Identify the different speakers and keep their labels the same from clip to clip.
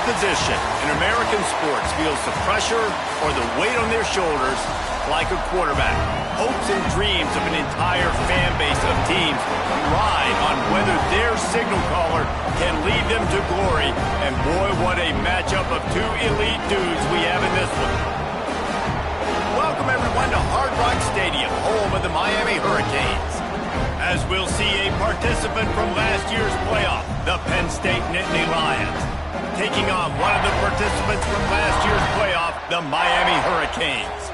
Speaker 1: position in American sports feels the pressure or the weight on their shoulders like a quarterback. Hopes and dreams of an entire fan base of teams ride on whether their signal caller can lead them to glory. And boy, what a matchup of two elite dudes we have in this one. Welcome everyone to Hard Rock Stadium, home of the Miami Hurricanes. As we'll see a participant from last year's playoff, the Penn State Nittany Lions, taking on one of the participants from last year's playoff, the Miami Hurricanes.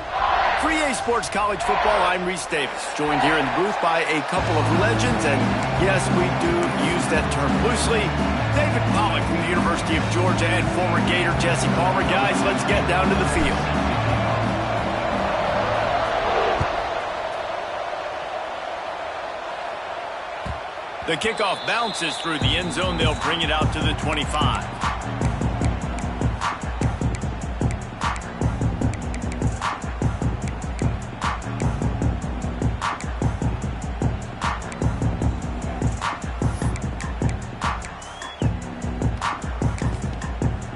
Speaker 1: For EA Sports College Football, I'm Reese Davis, joined here in the booth by a couple of legends, and yes, we do use that term loosely. David Pollack from the University of Georgia and former Gator Jesse Palmer. Guys, let's get down to the field. The kickoff bounces through the end zone. They'll bring it out to the 25.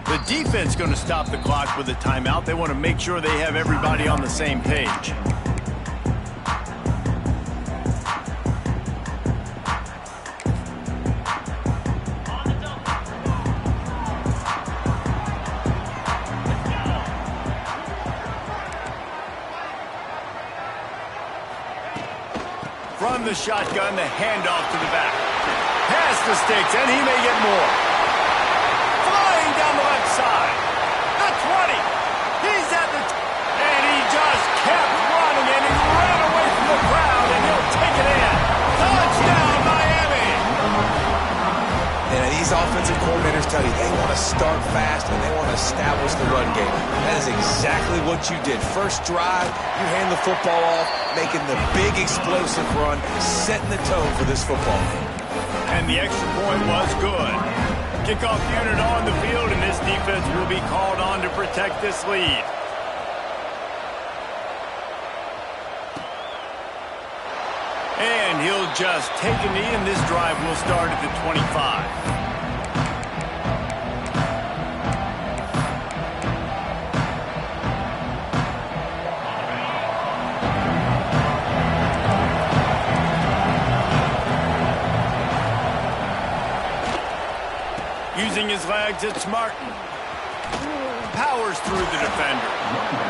Speaker 1: The defense going to stop the clock with a timeout. They want to make sure they have everybody on the same page. From the shotgun, the handoff to the back. Past the sticks, and he may get more. Flying down the left side. The 20. He's at the... and he just kept running, and he ran away from the crowd, and he'll take it in. Touchdown, Miami!
Speaker 2: And these offensive coordinators tell you they want to start fast and they want to establish the run game. That is exactly what you did. First drive, you hand the football off, making the big explosive run, setting the tone for this football game.
Speaker 1: And the extra point was good. Kickoff unit on the field, and this defense will be called on to protect this lead. And he'll just take a knee, and this drive will start at the 25. Using his legs, it's Martin. Powers through the defender.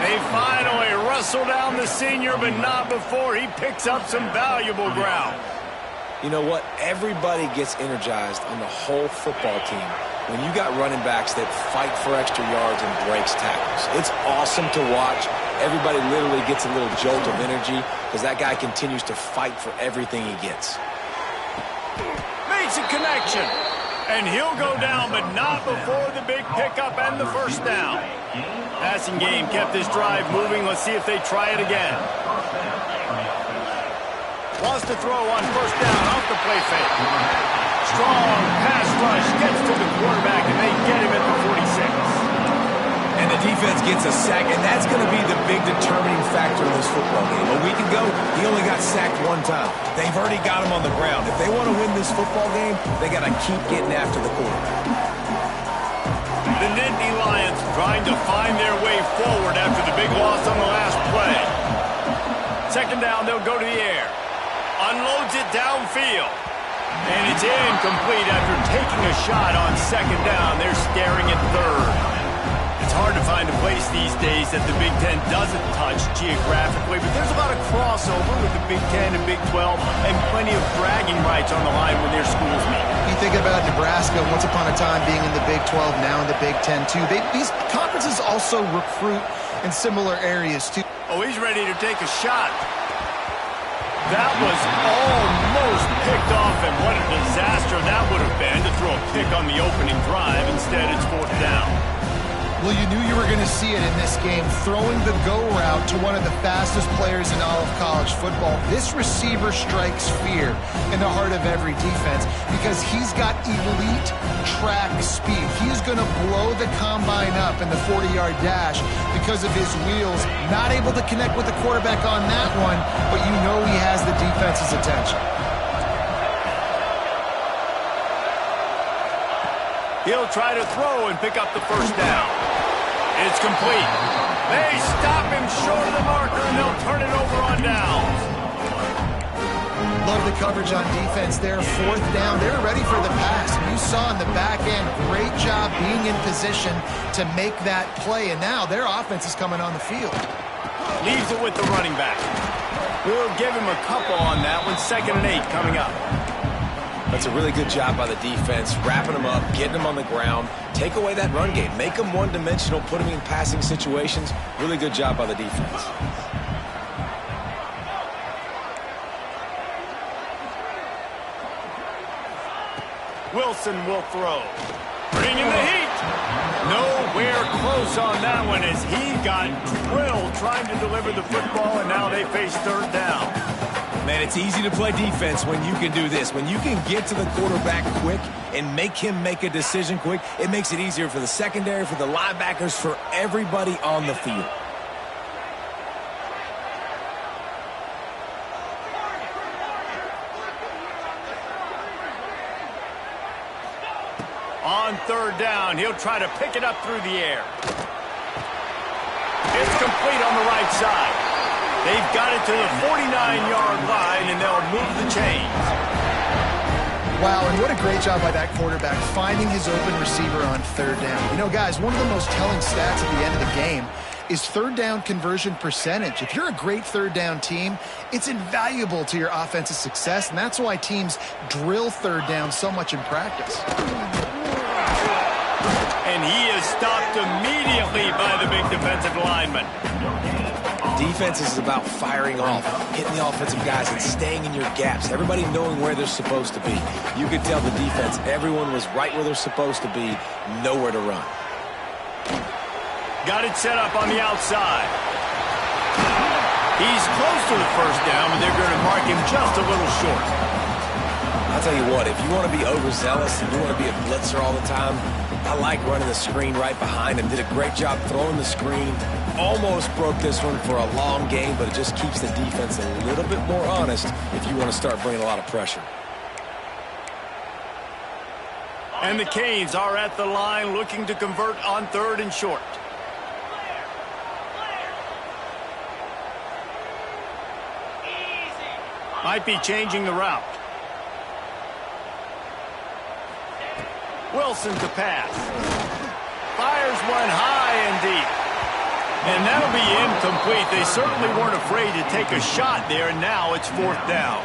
Speaker 1: They finally wrestle down the senior, but not before he picks up some valuable ground.
Speaker 2: You know what? Everybody gets energized on the whole football team when you got running backs that fight for extra yards and breaks tackles. It's awesome to watch. Everybody literally gets a little jolt of energy because that guy continues to fight for everything he gets.
Speaker 1: Makes a connection. And he'll go down, but not before the big pickup and the first down. Passing game kept this drive moving. Let's see if they try it again. Wants to throw on first down off the play fake. Strong pass rush gets to the quarterback, and they get him at the 46.
Speaker 2: And the defense gets a sack, and that's going to be the big determining factor in this football game. A week ago, he only got sacked one time. They've already got him on the ground. If they want to win this football game, they got to keep getting after the quarterback.
Speaker 1: The Nittany Lions trying to find their way forward after the big loss on the last play. Second down, they'll go to the air. Unloads it downfield. And it's incomplete after taking a shot on second down. They're staring at third. It's hard to find a place these days that the Big Ten doesn't touch geographically, but there's a lot of crossover with the Big Ten and Big 12 and plenty of bragging rights on the line when their schools meet.
Speaker 3: You think about Nebraska once upon a time being in the Big 12, now in the Big 10 too. These conferences also recruit in similar areas too.
Speaker 1: Oh, he's ready to take a shot. That was almost picked off, and what a disaster that would have been to throw a pick on the opening drive. Instead, it's fourth down.
Speaker 3: Well, you knew you were going to see it in this game, throwing the go route to one of the fastest players in all of college football. This receiver strikes fear in the heart of every defense because he's got elite track speed. He's going to blow the combine up in the 40-yard dash because of his wheels. Not able to connect with the quarterback on that one, but you know he has the defense's attention.
Speaker 1: He'll try to throw and pick up the first down. It's complete. They stop him short of the marker, and they'll turn it over on downs.
Speaker 3: Love the coverage on defense there. Fourth down. They were ready for the pass. You saw in the back end, great job being in position to make that play. And now their offense is coming on the field.
Speaker 1: Leaves it with the running back. We'll give him a couple on that one. 2nd and 8 coming up.
Speaker 2: That's a really good job by the defense, wrapping them up, getting them on the ground. Take away that run game. Make them one-dimensional, put them in passing situations. Really good job by the defense.
Speaker 1: Wilson will throw. Bringing the heat. Nowhere close on that one as he got drilled trying to deliver the football, and now they face 3rd down.
Speaker 2: Man, it's easy to play defense when you can do this. When you can get to the quarterback quick and make him make a decision quick, it makes it easier for the secondary, for the linebackers, for everybody on the field.
Speaker 1: On 3rd down, he'll try to pick it up through the air. It's complete on the right side. They've got it to the 49-yard line, and they'll move the chains.
Speaker 3: Wow, and what a great job by that quarterback finding his open receiver on 3rd down. You know, guys, one of the most telling stats at the end of the game is 3rd down conversion percentage. If you're a great 3rd down team, it's invaluable to your offensive success, and that's why teams drill 3rd down so much in practice.
Speaker 1: And he is stopped immediately by the big defensive lineman.
Speaker 2: Defense is about firing off, hitting the offensive guys and staying in your gaps. Everybody knowing where they're supposed to be. You could tell the defense, everyone was right where they're supposed to be, nowhere to run.
Speaker 1: Got it set up on the outside. He's close to the first down, but they're going to mark him just a little short.
Speaker 2: I'll tell you what, if you want to be overzealous and you want to be a blitzer all the time, I like running the screen right behind him. Did a great job throwing the screen. Almost broke this one for a long game, but it just keeps the defense a little bit more honest if you want to start bringing a lot of pressure.
Speaker 1: And the Canes are at the line looking to convert on 3rd and short. Might be changing the route. Wilson to pass. Fires one high and deep. And that'll be incomplete. They certainly weren't afraid to take a shot there, and now it's 4th down.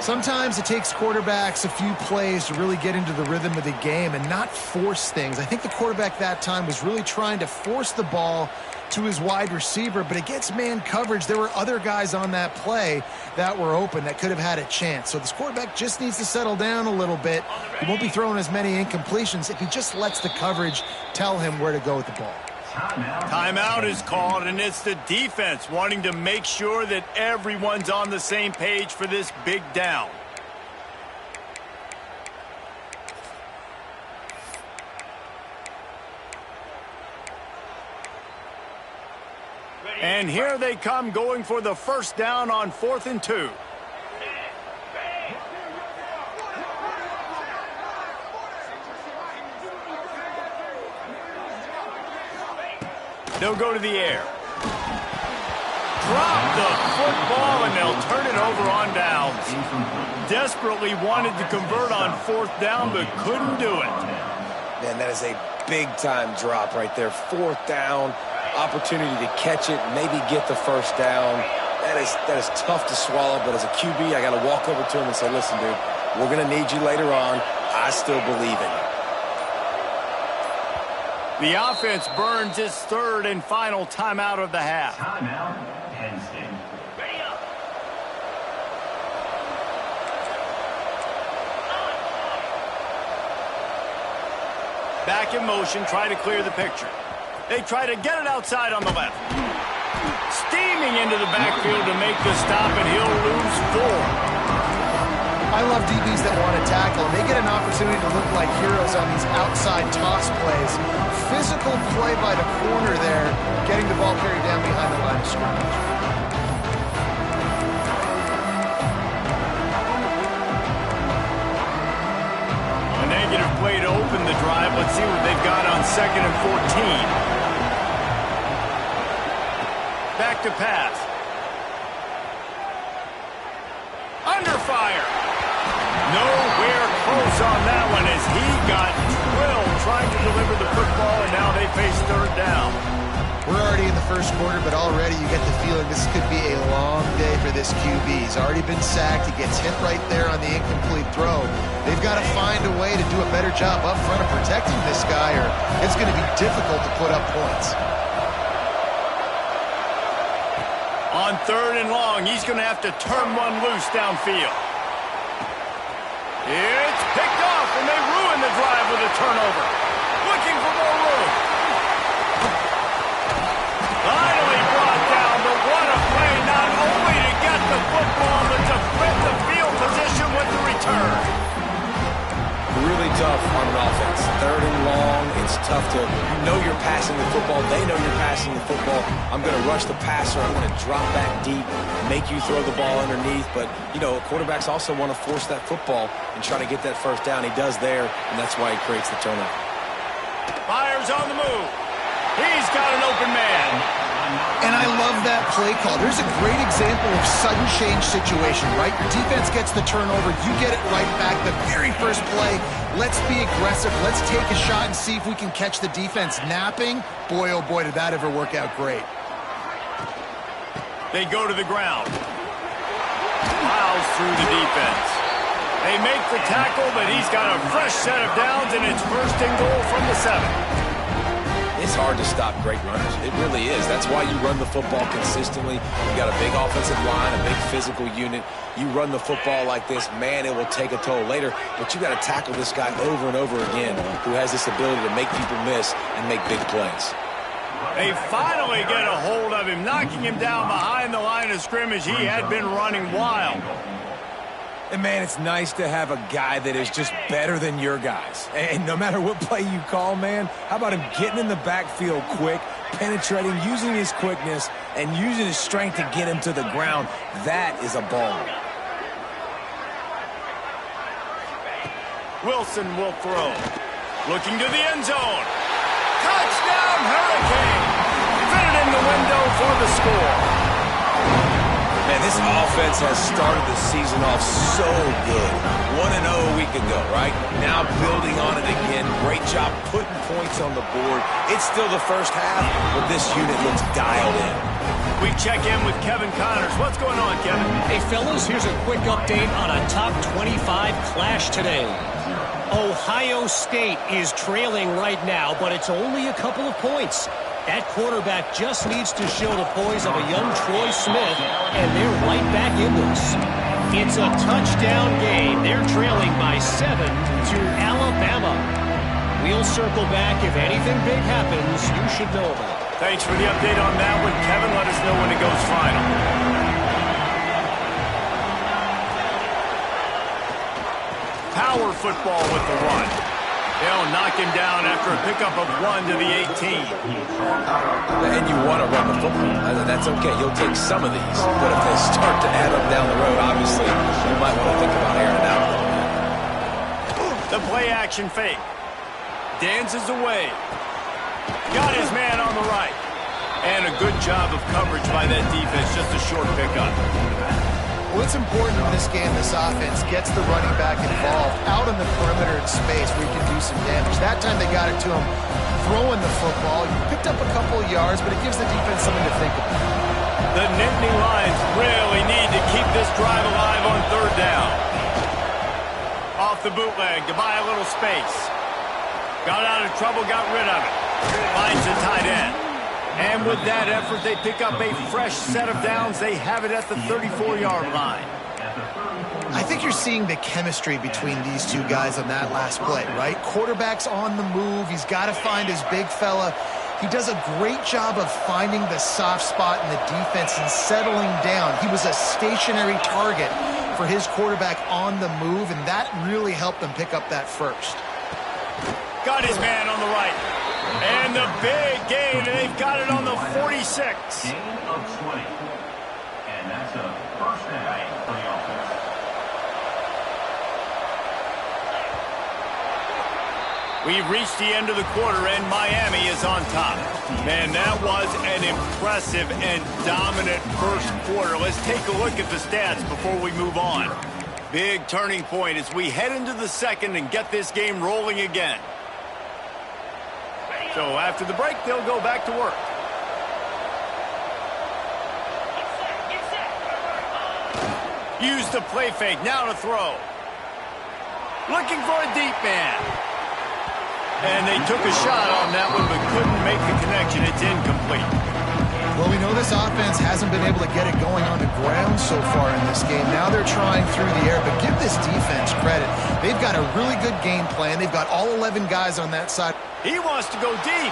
Speaker 3: Sometimes it takes quarterbacks a few plays to really get into the rhythm of the game and not force things. I think the quarterback that time was really trying to force the ball to his wide receiver, but against man coverage, there were other guys on that play that were open that could have had a chance. So this quarterback just needs to settle down a little bit. He won't be throwing as many incompletions if he just lets the coverage tell him where to go with the ball.
Speaker 1: Timeout is called, and it's the defense wanting to make sure that everyone's on the same page for this big down. And here they come going for the first down on 4th and 2. They'll go to the air. Drop the football, and they'll turn it over on downs. Desperately wanted to convert on 4th down, but couldn't do it.
Speaker 2: Man, that is a big-time drop right there. 4th down, opportunity to catch it, maybe get the first down. That is tough to swallow, but as a QB, I got to walk over to him and say, listen, dude, we're going to need you later on. I still believe in you.
Speaker 1: The offense burns its 3rd and final timeout of the half.
Speaker 4: Timeout, Penn State.
Speaker 1: Ready up. Back in motion, try to clear the picture. They try to get it outside on the left. Steaming into the backfield to make the stop, and he'll lose 4.
Speaker 3: I love DBs that want to tackle. They get an opportunity to look like heroes on these outside toss plays. Physical play by the corner there, getting the ball carried down behind the line of scrimmage.
Speaker 1: A negative play to open the drive Let's see what they've got on 2nd and 14. Back to pass. Under fire. Nowhere close on that one as he got drilled trying to deliver the football, and now they face 3rd down.
Speaker 3: We're already in the first quarter, but already you get the feeling this could be a long day for this QB. He's already been sacked. He gets hit right there on the incomplete throw. They've got to find a way to do a better job up front of protecting this guy, or it's going to be difficult to put up points.
Speaker 1: On 3rd and long, he's going to have to turn one loose downfield. It's picked off, and they ruin the drive with a turnover. Looking for more room. Finally brought down, but what a play, not only to get the football, but to flip the field position with the return.
Speaker 2: Really tough on an offense. 3rd and long, it's tough to, you know you're passing the football, they know you're passing the football. I'm going to rush the passer, I'm going to drop back deep, make you throw the ball underneath, but, you know, quarterbacks also want to force that football and try to get that 1st down. He does there, and that's why he creates the turnover.
Speaker 1: Fires on the move. He's got an open man.
Speaker 3: And I love that play call. There's a great example of sudden change situation, right? Your defense gets the turnover. You get it right back. The very first play, let's be aggressive. Let's take a shot and see if we can catch the defense napping. Boy, oh boy, did that ever work out great.
Speaker 1: They go to the ground. Miles through the defense. They make the tackle, but he's got a fresh set of downs, and it's 1st and goal from the 7.
Speaker 2: It's hard to stop great runners. It really is. That's why you run the football consistently. You got a big offensive line, a big physical unit. You run the football like this, man, it will take a toll later. But you got to tackle this guy over and over again who has this ability to make people miss and make big plays.
Speaker 1: They finally get a hold of him, knocking him down behind the line of scrimmage. He had been running wild.
Speaker 2: And, man, it's nice to have a guy that is just better than your guys. And no matter what play you call, man, how about him getting in the backfield quick, penetrating, using his quickness, and using his strength to get him to the ground? That is a ball.
Speaker 1: Wilson will throw. Looking to the end zone. Touchdown, Hurricane! Fitted in the window for the score.
Speaker 2: Man, this offense has started the season off so good. 1-0 a week ago, right? Now building on it again. Great job putting points on the board. It's still the first half, but this unit looks dialed in.
Speaker 1: We check in with Kevin Connors. What's going on, Kevin?
Speaker 5: Hey, fellas, here's a quick update on a top 25 clash today. Ohio State is trailing right now, but it's only a couple of points. That quarterback just needs to show the poise of a young Troy Smith, and they're right back in this. It's a touchdown game. They're trailing by 7 to Alabama. We'll circle back. If anything big happens, you should know about it.
Speaker 1: Thanks for the update on that one, Kevin. Let us know when it goes final. Power football with the run. They'll knock him down after a pickup of 1 to the 18.
Speaker 2: And you want to run the football. That's okay. You'll take some of these. But if they start to add up down the road, obviously, you might want to think about airing it out a little bit.
Speaker 1: The play action fake. Dances away. Got his man on the right. And a good job of coverage by that defense. Just a short pickup.
Speaker 3: Well, it's important in this game, this offense gets the running back involved out on the perimeter in space where you can do some damage. That time they got it to him throwing the football. You picked up a couple of yards, but it gives the defense something to think about.
Speaker 1: The Nittany Lions really need to keep this drive alive on 3rd down. Off the bootleg to buy a little space. Got out of trouble, got rid of it. Finds the tight end. And with that effort, they pick up a fresh set of downs. They have it at the 34-yard line.
Speaker 3: I think you're seeing the chemistry between these two guys on that last play, right? Quarterback's on the move. He's got to find his big fella. He does a great job of finding the soft spot in the defense and settling down. He was a stationary target for his quarterback on the move, and that really helped them pick up that first.
Speaker 1: Got his man on the right. And the big gain, and they've got it on the 46.
Speaker 4: Gain of 20. And that's a first down for the offense.
Speaker 1: We've reached the end of the quarter, and Miami is on top. Man, that was an impressive and dominant first quarter. Let's take a look at the stats before we move on. Big turning point as we head into the second and get this game rolling again. So after the break, they'll go back to work. Use the play fake, now to throw. Looking for a deep man. And they took a shot on that one, but couldn't make the connection. It's incomplete.
Speaker 3: Well, we know this offense hasn't been able to get it going on the ground so far in this game. Now they're trying through the air, but give this defense credit. They've got a really good game plan. They've got all 11 guys on that side.
Speaker 1: He wants to go deep.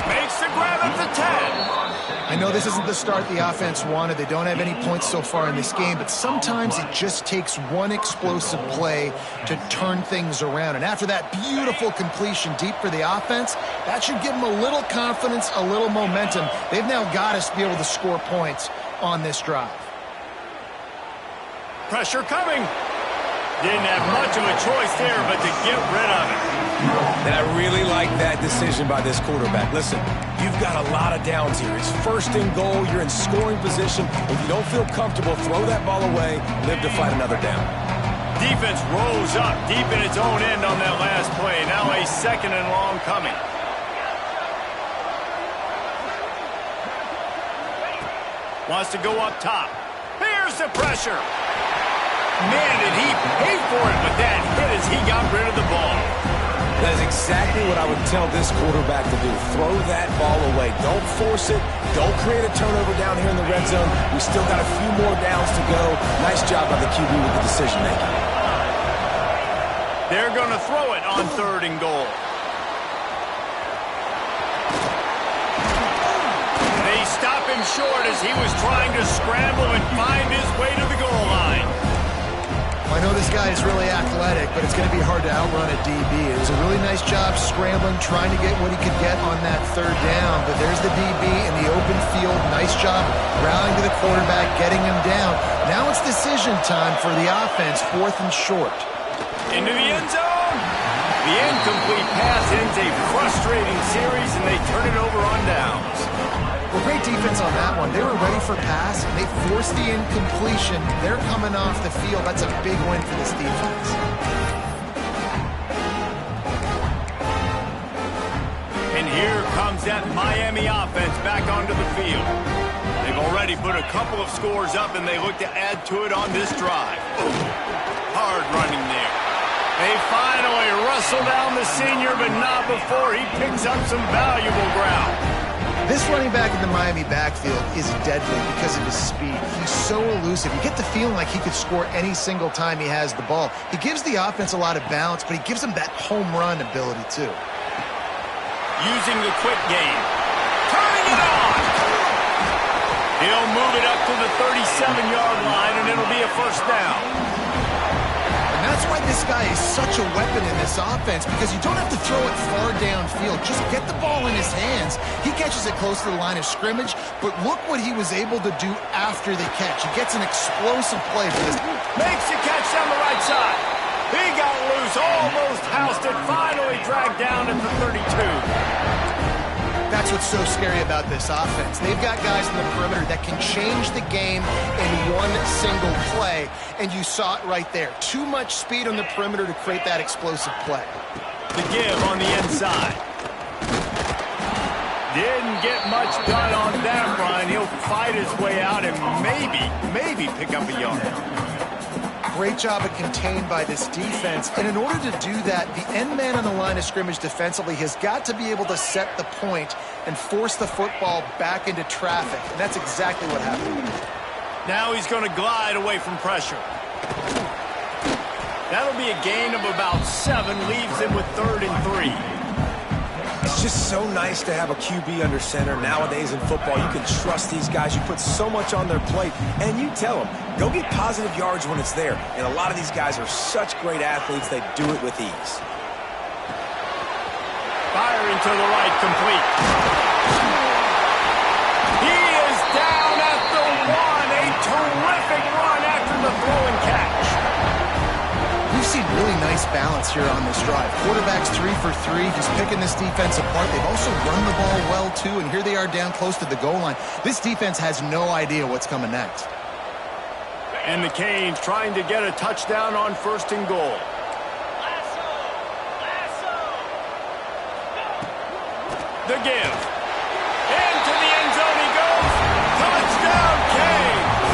Speaker 1: Makes the grab at the 10.
Speaker 3: I know this isn't the start the offense wanted. They don't have any points so far in this game, but sometimes it just takes one explosive play to turn things around. And after that beautiful completion deep for the offense, that should give them a little confidence, a little momentum. They've now got us to be able to score points on this drive.
Speaker 1: Pressure coming. Didn't have much of a choice there, but to get rid of it.
Speaker 2: And I really like that decision by this quarterback. Listen, you've got a lot of downs here. It's first and goal. You're in scoring position. If you don't feel comfortable, throw that ball away. Live to fight another down.
Speaker 1: Defense rose up deep in its own end on that last play. Now a second and long coming. Wants to go up top. Here's the pressure. Man, did he pay for it, but that hit as he got rid of the ball.
Speaker 2: That is exactly what I would tell this quarterback to do. Throw that ball away. Don't force it. Don't create a turnover down here in the red zone. We still got a few more downs to go. Nice job by the QB with the decision making.
Speaker 1: They're going to throw it on third and goal. They stop him short as he was trying to scramble and find his way to the goal line.
Speaker 3: I know this guy is really athletic, but it's going to be hard to outrun a DB. It was a really nice job scrambling, trying to get what he could get on that third down. But there's the DB in the open field. Nice job rallying to the quarterback, getting him down. Now it's decision time for the offense, fourth and short.
Speaker 1: Into the end zone. The incomplete pass ends a frustrating series, and they turn it over on downs.
Speaker 3: Well, great defense on that one. They were ready for pass. They forced the incompletion. They're coming off the field. That's a big win for this defense.
Speaker 1: And here comes that Miami offense back onto the field. They've already put a couple of scores up, and they look to add to it on this drive. Hard running there. They finally wrestle down the senior, but not before he picks up some valuable ground.
Speaker 3: This running back in the Miami backfield is deadly because of his speed. He's so elusive. You get the feeling like he could score any single time he has the ball. He gives the offense a lot of balance, but he gives them that home run ability too.
Speaker 1: Using the quick game. Turning it on! He'll move it up to the 37-yard line, and it'll be a first down.
Speaker 3: And that's why this guy is such a weapon in this offense, because you don't have to throw it far downfield. Just get the ball in his hands. He catches it close to the line of scrimmage, but look what he was able to do after the catch. He gets an explosive play for this.
Speaker 1: Makes the catch down the right side. He got loose, almost housed it, finally dragged down at the 32.
Speaker 3: That's what's so scary about this offense. They've got guys in the perimeter that can change the game in one single play, and you saw it right there. Too much speed on the perimeter to create that explosive play.
Speaker 1: The give on the inside. Didn't get much done on that run. He'll fight his way out and maybe pick up a yard.
Speaker 3: Great job of contained by this defense. And in order to do that, the end man on the line of scrimmage defensively has got to be able to set the point and force the football back into traffic. And that's exactly what happened.
Speaker 1: Now he's going to glide away from pressure. That'll be a gain of about 7, leaves him with 3rd and 3.
Speaker 2: It's just so nice to have a QB under center. Nowadays in football, you can trust these guys. You put so much on their plate, and you tell them, go get positive yards when it's there. And a lot of these guys are such great athletes, they do it with ease.
Speaker 1: Firing to the right, complete. He is down at the 1. A terrific run after the throw and catch.
Speaker 3: We've seen really nice balance here on this drive. Quarterback's 3 for 3. He's picking this defense apart. They've also run the ball well, too, and here they are down close to the goal line. This defense has no idea what's coming next.
Speaker 1: And the Canes trying to get a touchdown on 1st and goal. The give. Into the end zone he goes. Touchdown, Canes!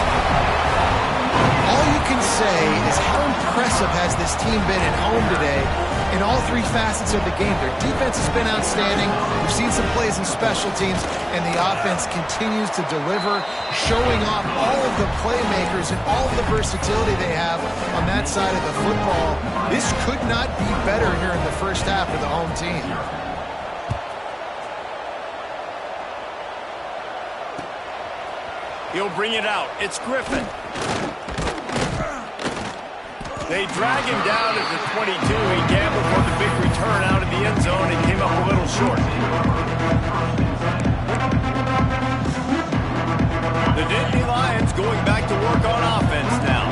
Speaker 3: All you can say is how impressive has this team been at home today in all 3 facets of the game. Their defense has been outstanding. We've seen some plays in special teams, and the offense continues to deliver, showing off all of the playmakers and all of the versatility they have on that side of the football. This could not be better here in the first half for the home team.
Speaker 1: He'll bring it out. It's Griffin. They drag him down at the 22. He gambled for the big return out of the end zone and came up a little short. The Nittany Lions going back to work on offense now.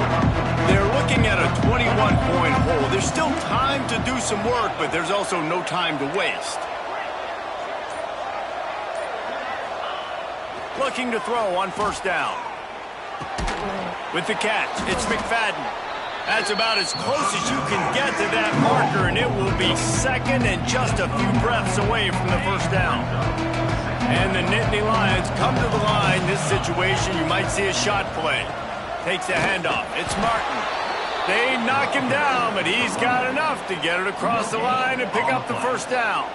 Speaker 1: They're looking at a 21-point hole. There's still time to do some work, but there's also no time to waste. Looking to throw on 1st down. With the catch, it's McFadden. That's about as close as you can get to that marker, and it will be 2nd and just a few breaths away from the 1st down. And the Nittany Lions come to the line. This situation, you might see a shot play. Takes the handoff. It's Martin. They knock him down, but he's got enough to get it across the line and pick up the 1st down.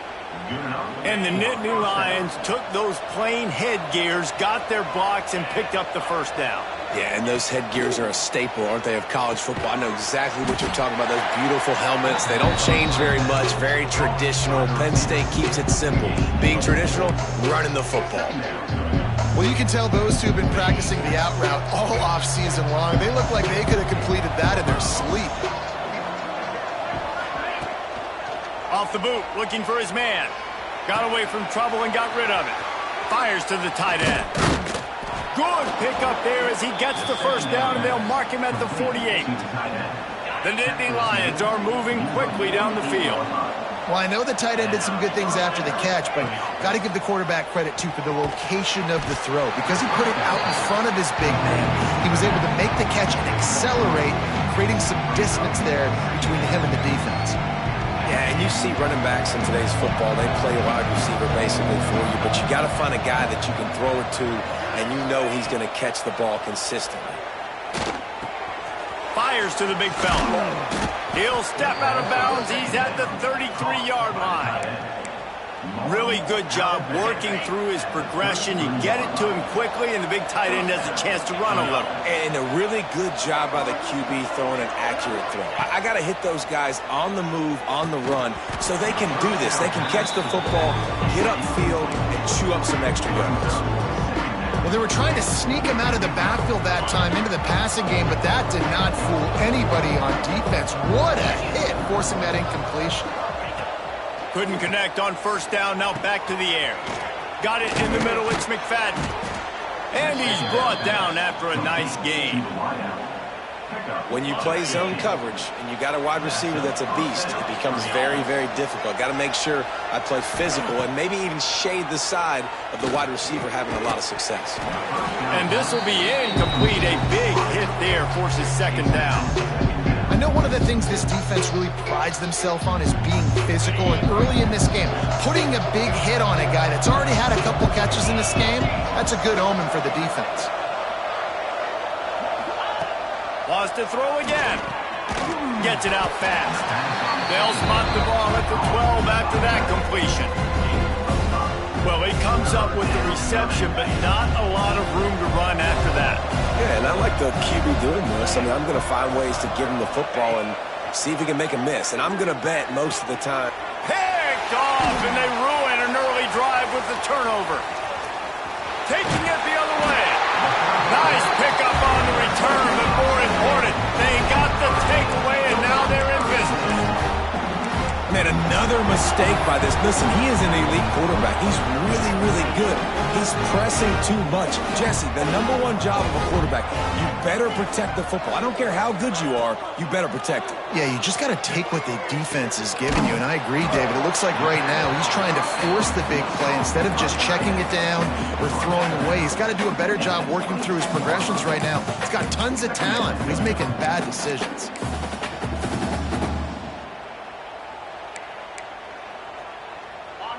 Speaker 1: And the Nittany Lions took those plain headgears, got their blocks, and picked up the 1st down.
Speaker 2: Yeah, and those headgears are a staple, aren't they, of college football? I know exactly what you're talking about, those beautiful helmets. They don't change very much, very traditional. Penn State keeps it simple. Being traditional, running the football.
Speaker 3: Well, you can tell those two have been practicing the out route all off-season long. They look like they could have completed that in their sleep.
Speaker 1: Off the boot, looking for his man. Got away from trouble and got rid of it. Fires to the tight end. Good pickup there as he gets the 1st down, and they'll mark him at the 48. The Nittany Lions are moving quickly down the field.
Speaker 3: Well, I know the tight end did some good things after the catch, but got to give the quarterback credit, too, for the location of the throw. Because he put it out in front of his big man, he was able to make the catch and accelerate, creating some distance there between him and the defense.
Speaker 2: Yeah, and you see running backs in today's football, they play a wide receiver basically for you, but you got to find a guy that you can throw it to, and you know he's going to catch the ball consistently. Fires to the big fella. He'll step out of bounds. He's at the 33-yard line. Really good job working through his progression. You get it to him quickly, and the big tight end has a chance to run a little. And a really good job by the QB throwing an accurate throw. I got to hit those guys on the move, on the run, so they can do this. They can catch the football, get upfield, and chew up some extra yards.
Speaker 3: Well, they were trying to sneak him out of the backfield that time into the passing game, but that did not fool anybody on defense. What a hit, forcing that incompletion.
Speaker 1: Couldn't connect on 1st down, now back to the air. Got it in the middle, it's McFadden. And he's brought down after a nice gain. When you play zone coverage and you got a wide receiver that's a beast, it becomes very, very difficult. Got to make sure I play physical and maybe even shade the side of the wide receiver having a lot of success. And this will be incomplete. A big hit there forces 2nd down.
Speaker 3: I know one of the things this defense really prides themselves on is being physical, and early in this game, putting a big hit on a guy that's already had a couple catches in this game, that's a good omen for the defense.
Speaker 1: Wants to throw again. Gets it out fast. They'll spot the ball at the 12 after that completion. Well, he comes up with the reception, but not a lot of room to run after that.
Speaker 2: Yeah, and I like the QB doing this. I mean, I'm going to find ways to give him the football and see if he can make a miss. And I'm going to bet most of the time.
Speaker 1: Picked off, and they ruin an early drive with the turnover. Taking it the other way. Nice pickup on the return, but more important, they got the takeaway, and now they're in business.
Speaker 2: Man, another mistake by this. Listen, he is an elite quarterback. He's really, really good. He's pressing too much. Jesse, the #1 job of a quarterback, you better protect the football. I don't care how good you are, you better protect it.
Speaker 3: Yeah, you just got to take what the defense is giving you, and I agree, David. It looks like right now he's trying to force the big play instead of just checking it down or throwing away. He's got to do a better job working through his progressions right now. He's got tons of talent, but he's making bad decisions.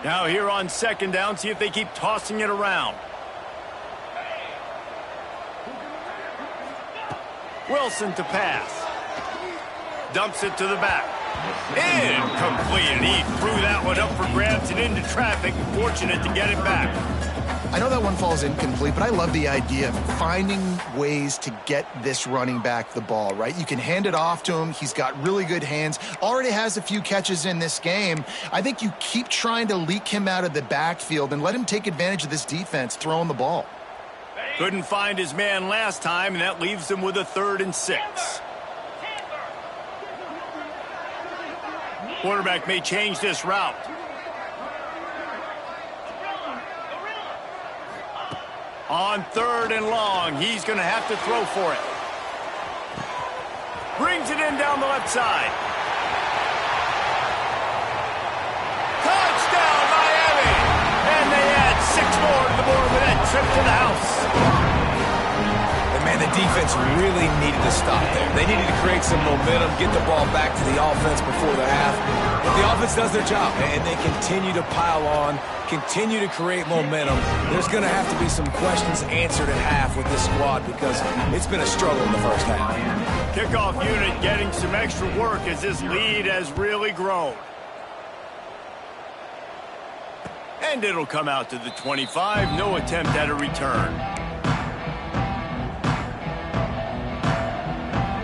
Speaker 1: Now here on 2nd down, see if they keep tossing it around. Wilson to pass. Dumps it to the back. Incomplete. He threw that one up for grabs and into traffic. Fortunate to get it back.
Speaker 3: I know that one falls incomplete, but I love the idea of finding ways to get this running back the ball, right? You can hand it off to him. He's got really good hands. Already has a few catches in this game. I think you keep trying to leak him out of the backfield and let him take advantage of this defense throwing the ball.
Speaker 1: Couldn't find his man last time, and that leaves him with a 3rd and 6. Quarterback may change this route. On 3rd and long, he's going to have to throw for it. Brings it in down the left side. Touchdown, Miami! And they add 6 more to the board with that trip to the house.
Speaker 2: And man, the defense really needed to stop there. They needed to create some momentum, get the ball back to the offense before the half. But the offense does their job, and they continue to pile on, continue to create momentum. There's going to have to be some questions answered at half with this squad because it's been a struggle in the first half.
Speaker 1: Kickoff unit getting some extra work as this lead has really grown. And it'll come out to the 25. No attempt at a return.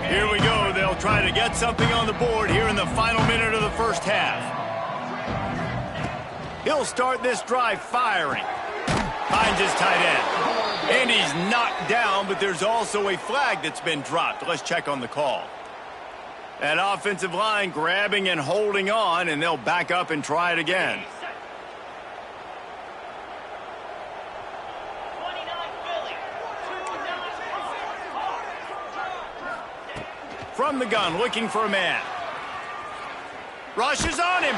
Speaker 1: Here we go. They'll try to get something on the board here in the final minute of the first half. He'll start this drive firing. Finds his tight end. And he's knocked down, but there's also a flag that's been dropped. Let's check on the call. That offensive line grabbing and holding on, and they'll back up and try it again. From the gun, looking for a man. Rushes on him.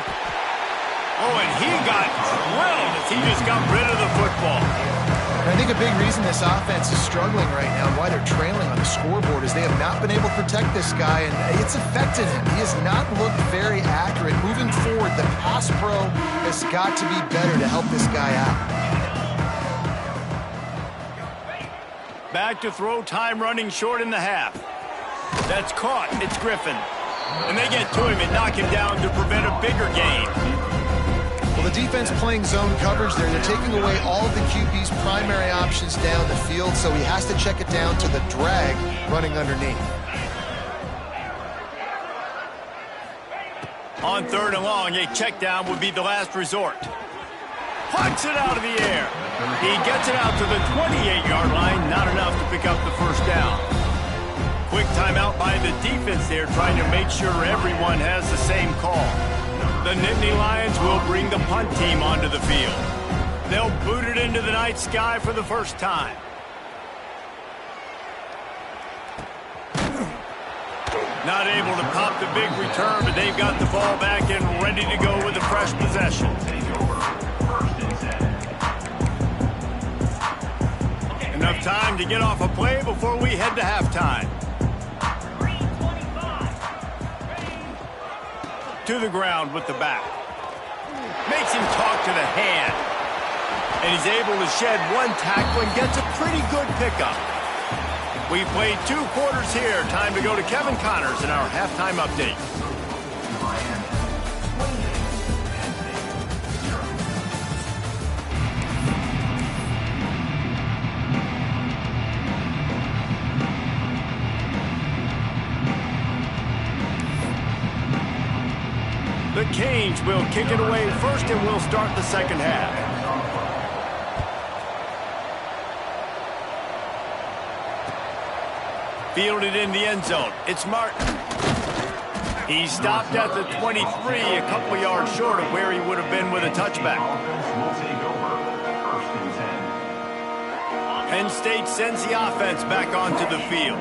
Speaker 1: Oh, and he got drilled as he just got rid of the football.
Speaker 3: And I think a big reason this offense is struggling right now and why they're trailing on the scoreboard is they have not been able to protect this guy, and it's affected him. He has not looked very accurate. Moving forward, the pass pro has got to be better to help this guy out.
Speaker 1: Back to throw, time running short in the half. That's caught. It's Griffin. And they get to him and knock him down to prevent a bigger gain.
Speaker 3: Well, the defense playing zone coverage there. They're taking away all of the QB's primary options down the field, so he has to check it down to the drag running underneath.
Speaker 1: On 3rd and long, a check down would be the last resort. Punts it out of the air. He gets it out to the 28-yard line. Not enough to pick up the first down. Quick timeout by the defense there, trying to make sure everyone has the same call. The Nittany Lions will bring the punt team onto the field. They'll boot it into the night sky for the first time. Not able to pop the big return, but they've got the ball back and ready to go with a fresh possession. Enough time to get off a play before we head to halftime. To the ground with the back. Makes him talk to the hand. And he's able to shed one tackle and gets a pretty good pickup. We played 2 quarters here. Time to go to Kevin Connors in our halftime update. The Canes will kick it away first, and we'll start the second half. Fielded in the end zone. It's Martin. He stopped at the 23, a couple yards short of where he would have been with a touchback. Penn State sends the offense back onto the field.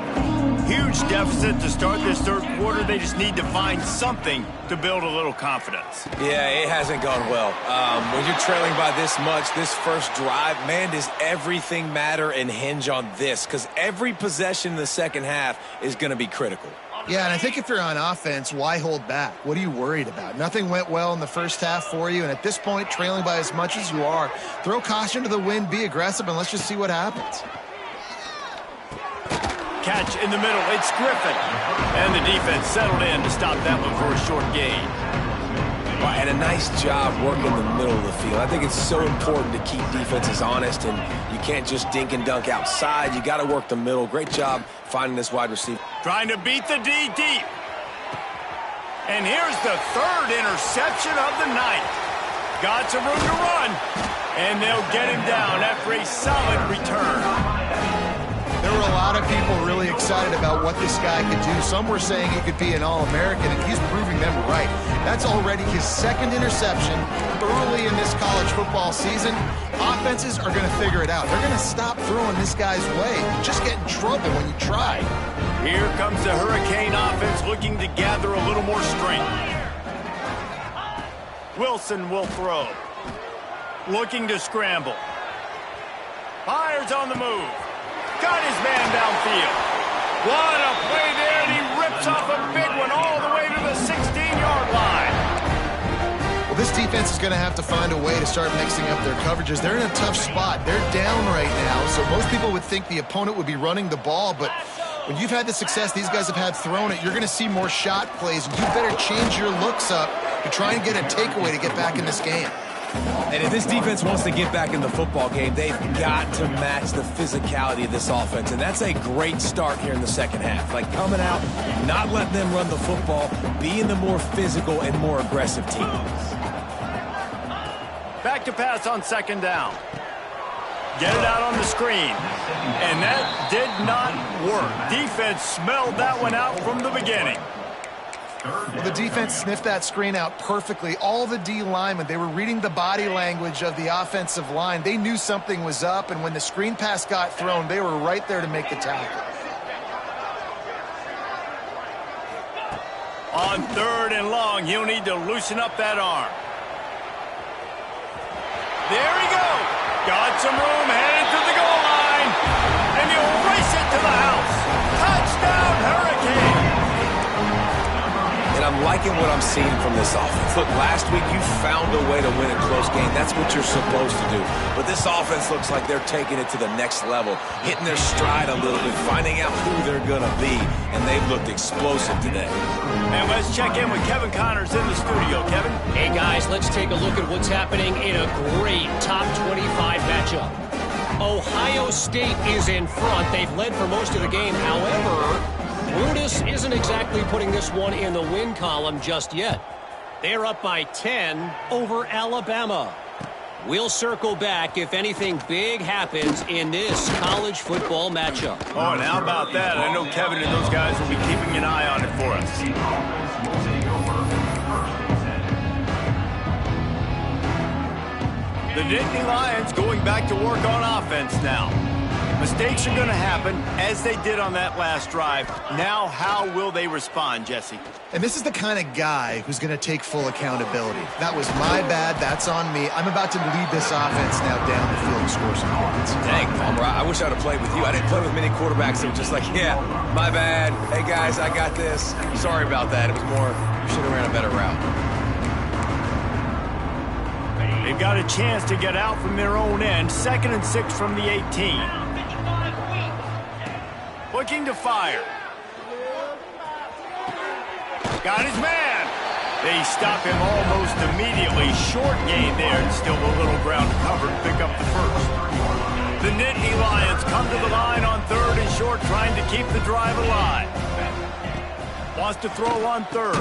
Speaker 1: Huge deficit to start this third quarter. They just need to find something to build a little confidence.
Speaker 2: Yeah, it hasn't gone well. When you're trailing by this much, this first drive, man, does everything matter and hinge on this? Because every possession in the second half is going to be critical.
Speaker 3: Yeah, and I think if you're on offense, why hold back? What are you worried about? Nothing went well in the first half for you, and at this point, trailing by as much as you are, throw caution to the wind, be aggressive, and let's just see what happens.
Speaker 1: Catch in the middle, it's Griffin. And the defense settled in to stop that one for a short gain.
Speaker 2: And a nice job working the middle of the field. I think it's so important to keep defenses honest, and you can't just dink and dunk outside. You got to work the middle. Great job finding this wide receiver.
Speaker 1: Trying to beat the D deep. And here's the third interception of the night. Got some room to run, and they'll get him down after a solid return.
Speaker 3: There were a lot of people really excited about what this guy could do. Some were saying he could be an All-American, and he's proving them right. That's already his second interception early in this college football season. Offenses are going to figure it out. They're going to stop throwing this guy's way. You just get in trouble when you try.
Speaker 1: Here comes the Hurricane offense looking to gather a little more strength. Wilson will throw. Looking to scramble. Fires on the move. Got his man downfield. What a play there, and he rips off a big one all the way to the 16-yard line.
Speaker 3: Well, this defense is going to have to find a way to start mixing up their coverages. They're in a tough spot. They're down right now, so most people would think the opponent would be running the ball, but when you've had the success these guys have had throwing it, you're going to see more shot plays. You better change your looks up to try and get a takeaway to get back in this game.
Speaker 2: And if this defense wants to get back in the football game, they've got to match the physicality of this offense. And that's a great start here in the second half. Like coming out, not letting them run the football, being the more physical and more aggressive team.
Speaker 1: Back to pass on second down. Get it out on the screen. And that did not work. Defense smelled that one out from the beginning.
Speaker 3: Well, the defense sniffed that screen out perfectly. All the D linemen, they were reading the body language of the offensive line. They knew something was up, and when the screen pass got thrown, they were right there to make the tackle.
Speaker 1: On third and long, he'll need to loosen up that arm. There he goes. Got some room, headed to the goal line. And he'll race it to the house. Touchdown, Hurricane.
Speaker 2: And I'm liking what I'm seeing from this offense. Look, last week you found a way to win a close game. That's what you're supposed to do. But this offense looks like they're taking it to the next level, hitting their stride a little bit, finding out who they're going to be, and they've looked explosive today.
Speaker 1: And let's check in with Kevin Connors in the studio. Kevin?
Speaker 5: Hey, guys, let's take a look at what's happening in a great top 25 matchup. Ohio State is in front. They've led for most of the game. However, Brutus isn't exactly putting this one in the win column just yet. They're up by 10 over Alabama. We'll circle back if anything big happens in this college football matchup.
Speaker 1: Oh, and how about that? I know Kevin and those guys will be keeping an eye on it for us. The Nittany Lions going back to work on offense now. Mistakes are going to happen, as they did on that last drive. Now, how will they respond, Jesse?
Speaker 3: And this is the kind of guy who's going to take full accountability. That was my bad. That's on me. I'm about to lead this offense now down the field and score some points.
Speaker 2: Dang, Palmer, I wish I'd have played with you. I didn't play with many quarterbacks that were just like, yeah, my bad. Hey, guys, I got this. Sorry about that. It was more, you should have ran a better route.
Speaker 1: They've got a chance to get out from their own end. 2nd and 6 from the 18. Looking to fire. Got his man. They stop him almost immediately. Short gain there, and still a little ground to cover to pick up the first. The Nittany Lions come to the line on 3rd and short, trying to keep the drive alive. Wants to throw on 3rd.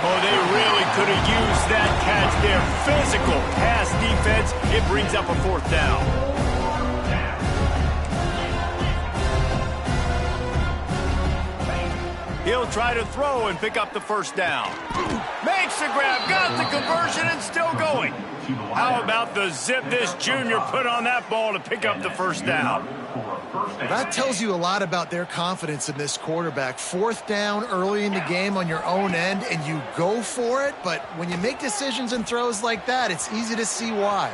Speaker 1: Oh, they really could have used that catch there. Physical pass defense. It brings up a 4th down. He'll try to throw and pick up the first down. Makes the grab, got the conversion, and still going. How about the zip this junior put on that ball to pick up the first down?
Speaker 3: That tells you a lot about their confidence in this quarterback. Fourth down early in the game on your own end, and you go for it. But when you make decisions and throws like that, it's easy to see why.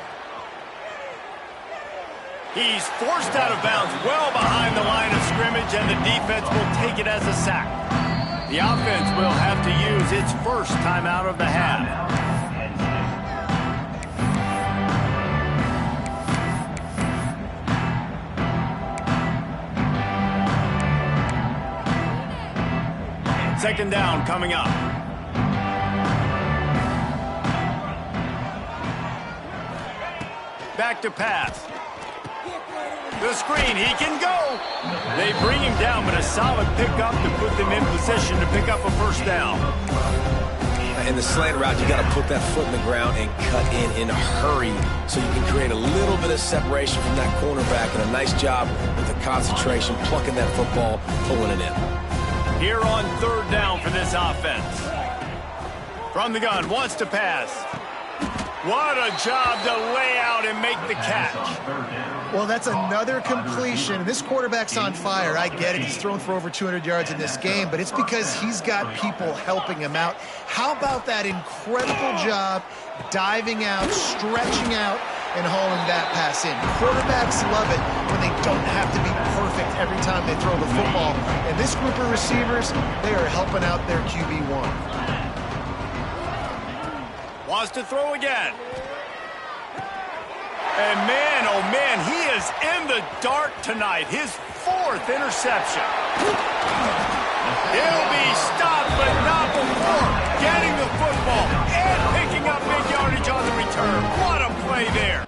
Speaker 1: He's forced out of bounds well behind the line of scrimmage, and the defense will take it as a sack. The offense will have to use its first timeout of the half. Second down coming up. Back to pass. The screen, he can go. They bring him down, but a solid pickup to put them in position to pick up a first down.
Speaker 2: In the slant route, you got to put that foot in the ground and cut in a hurry so you can create a little bit of separation from that cornerback, and a nice job with the concentration, plucking that football, pulling it in.
Speaker 1: Here on third down for this offense. From the gun, wants to pass. What a job to lay out and make the catch.
Speaker 3: Well, that's another completion. This quarterback's on fire. I get it. He's thrown for over 200 yards in this game, but it's because he's got people helping him out. How about that incredible job diving out, stretching out, and hauling that pass in? Quarterbacks love it when they don't have to be perfect every time they throw the football. And this group of receivers, they are helping out their QB1.
Speaker 1: Wants to throw again. And man, oh man, he is in the dark tonight. His fourth interception. He'll be stopped, but not before getting the football and picking up big yardage on the return. What a play there.